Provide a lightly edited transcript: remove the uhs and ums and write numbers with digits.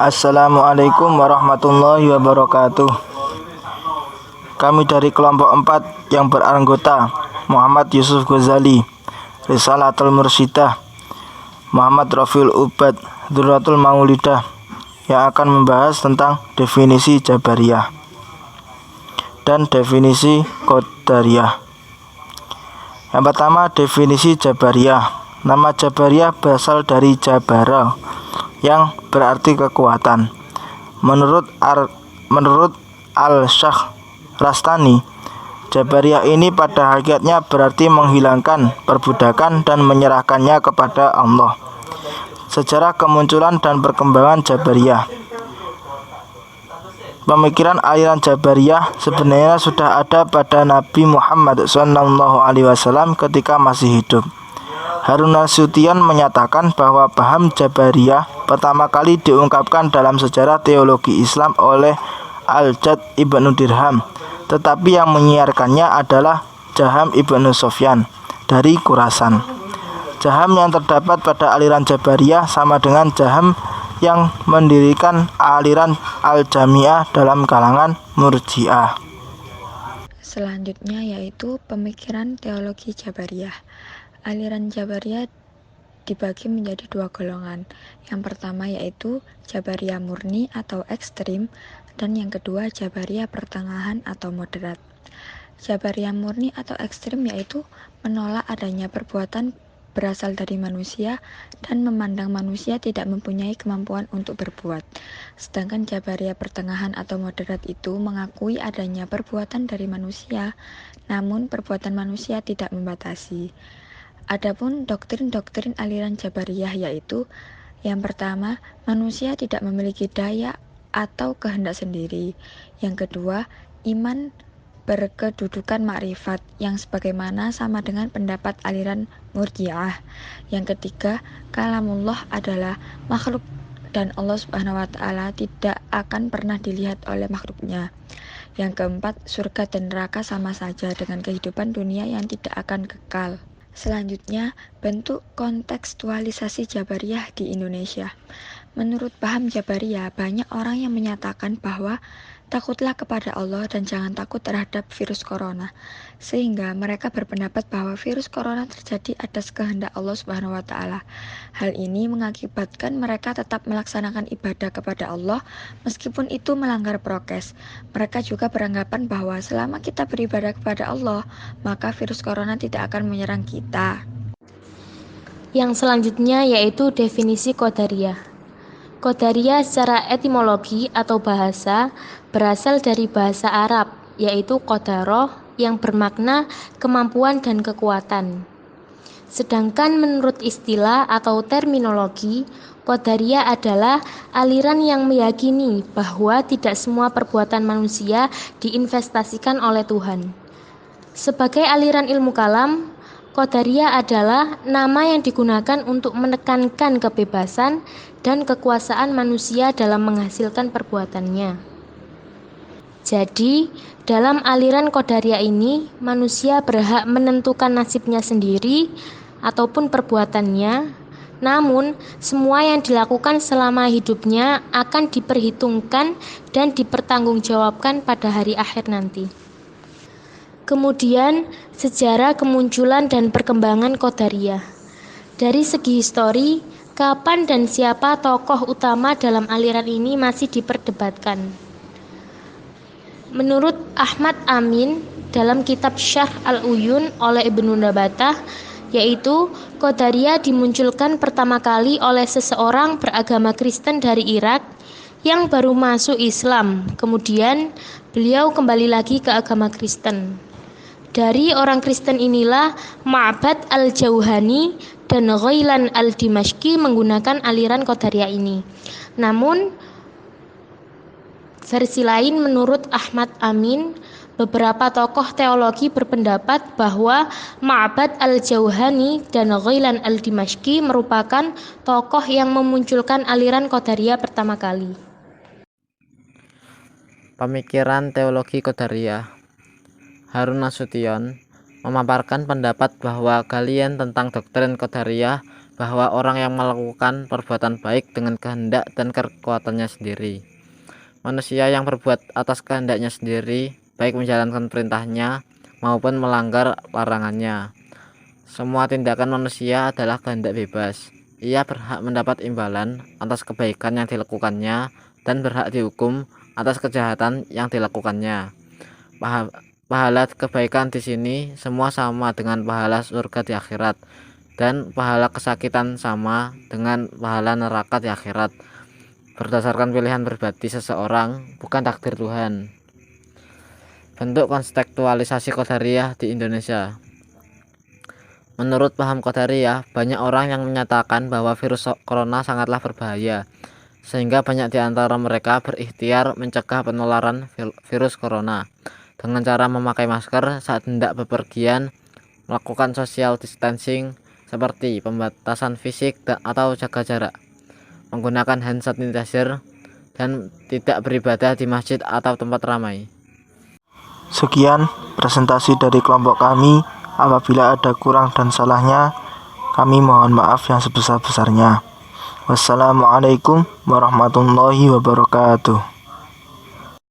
Assalamualaikum warahmatullahi wabarakatuh. Kami dari kelompok 4 yang beranggota Muhammad Yusuf Ghazali, Risalatul Mursidah, Muhammad Rafiul Ubad, Durratul Maulidah, yang akan membahas tentang definisi Jabariyah dan definisi Qadariyah. Yang pertama, definisi Jabariyah. Nama Jabariyah berasal dari Jabara, yang berarti kekuatan. Menurut Al-Syahrastani, Jabariyah ini pada hakikatnya berarti menghilangkan perbudakan dan menyerahkannya kepada Allah. Sejarah kemunculan dan perkembangan Jabariyah. Pemikiran aliran Jabariyah sebenarnya sudah ada pada Nabi Muhammad SAW ketika masih hidup. Harun Nasution menyatakan bahwa paham Jabariyah pertama kali diungkapkan dalam sejarah teologi Islam oleh Al-Jad Ibnu Dirham, tetapi yang menyiarkannya adalah Jaham Ibnu Sofyan dari Khurasan. Jaham yang terdapat pada aliran Jabariyah sama dengan Jaham yang mendirikan aliran Al-Jami'ah dalam kalangan Murji'ah. Selanjutnya yaitu pemikiran teologi Jabariyah. Aliran Jabariyah dibagi menjadi 2 golongan. Yang pertama yaitu Jabariyah murni atau ekstrim, dan yang kedua Jabariyah pertengahan atau moderat. Jabariyah murni atau ekstrim yaitu menolak adanya perbuatan berasal dari manusia dan memandang manusia tidak mempunyai kemampuan untuk berbuat. Sedangkan Jabariyah pertengahan atau moderat itu mengakui adanya perbuatan dari manusia, namun perbuatan manusia tidak membatasi. Adapun doktrin-doktrin aliran Jabariyah yaitu yang pertama, manusia tidak memiliki daya atau kehendak sendiri. Yang kedua, iman berkedudukan makrifat yang sebagaimana sama dengan pendapat aliran Murji'ah. Yang ketiga, kalamullah adalah makhluk dan Allah Subhanahu wa taala tidak akan pernah dilihat oleh makhluknya. Yang keempat, surga dan neraka sama saja dengan kehidupan dunia yang tidak akan kekal. Selanjutnya, bentuk kontekstualisasi Jabariyah di Indonesia. Menurut paham Jabariyah, banyak orang yang menyatakan bahwa takutlah kepada Allah dan jangan takut terhadap virus corona. Sehingga mereka berpendapat bahwa virus corona terjadi atas kehendak Allah Subhanahu wa taala. Hal ini mengakibatkan mereka tetap melaksanakan ibadah kepada Allah meskipun itu melanggar prokes. Mereka juga beranggapan bahwa selama kita beribadah kepada Allah, maka virus corona tidak akan menyerang kita. Yang selanjutnya yaitu definisi Qadariyah. Qadariyah secara etimologi atau bahasa berasal dari bahasa Arab, yaitu qadaroh yang bermakna kemampuan dan kekuatan. Sedangkan menurut istilah atau terminologi, Qadariyah adalah aliran yang meyakini bahwa tidak semua perbuatan manusia diinvestasikan oleh Tuhan. Sebagai aliran ilmu kalam, Qadariyah adalah nama yang digunakan untuk menekankan kebebasan dan kekuasaan manusia dalam menghasilkan perbuatannya. Jadi, dalam aliran Qadariyah ini, manusia berhak menentukan nasibnya sendiri ataupun perbuatannya, namun semua yang dilakukan selama hidupnya akan diperhitungkan dan dipertanggungjawabkan pada hari akhir nanti. Kemudian, sejarah kemunculan dan perkembangan Qadariyah. Dari segi histori, kapan dan siapa tokoh utama dalam aliran ini masih diperdebatkan. Menurut Ahmad Amin dalam kitab Syarh Al-Uyun oleh Ibnu Nabatah, yaitu Qadariyah dimunculkan pertama kali oleh seseorang beragama Kristen dari Irak yang baru masuk Islam. Kemudian beliau kembali lagi ke agama Kristen. Dari orang Kristen inilah Ma'bad al-Jauhani dan Ghailan al-Dimashqi menggunakan aliran Qadariyah ini. Namun, versi lain menurut Ahmad Amin, beberapa tokoh teologi berpendapat bahwa Ma'bad al-Jauhani dan Ghailan al-Dimashqi merupakan tokoh yang memunculkan aliran Qadariyah pertama kali. Pemikiran teologi Qadariyah. Harun Nasution memaparkan pendapat bahwa galian tentang doktrin Qadariyah bahwa orang yang melakukan perbuatan baik dengan kehendak dan kekuatannya sendiri. Manusia yang berbuat atas kehendaknya sendiri, baik menjalankan perintahnya maupun melanggar larangannya. Semua tindakan manusia adalah kehendak bebas. Ia berhak mendapat imbalan atas kebaikan yang dilakukannya dan berhak dihukum atas kejahatan yang dilakukannya. Pahala kebaikan di sini semua sama dengan pahala surga di akhirat, dan pahala kesakitan sama dengan pahala neraka di akhirat, berdasarkan pilihan pribadi seseorang, bukan takdir Tuhan. Bentuk kontekstualisasi Qadariyah di Indonesia. Menurut paham Qadariyah, banyak orang yang menyatakan bahwa virus corona sangatlah berbahaya, sehingga banyak di antara mereka berikhtiar mencegah penularan virus corona dengan cara memakai masker saat hendak bepergian, melakukan social distancing seperti pembatasan fisik atau jaga jarak, menggunakan hand sanitizer, dan tidak beribadah di masjid atau tempat ramai. Sekian presentasi dari kelompok kami. Apabila ada kurang dan salahnya, kami mohon maaf yang sebesar-besarnya. Wassalamualaikum warahmatullahi wabarakatuh.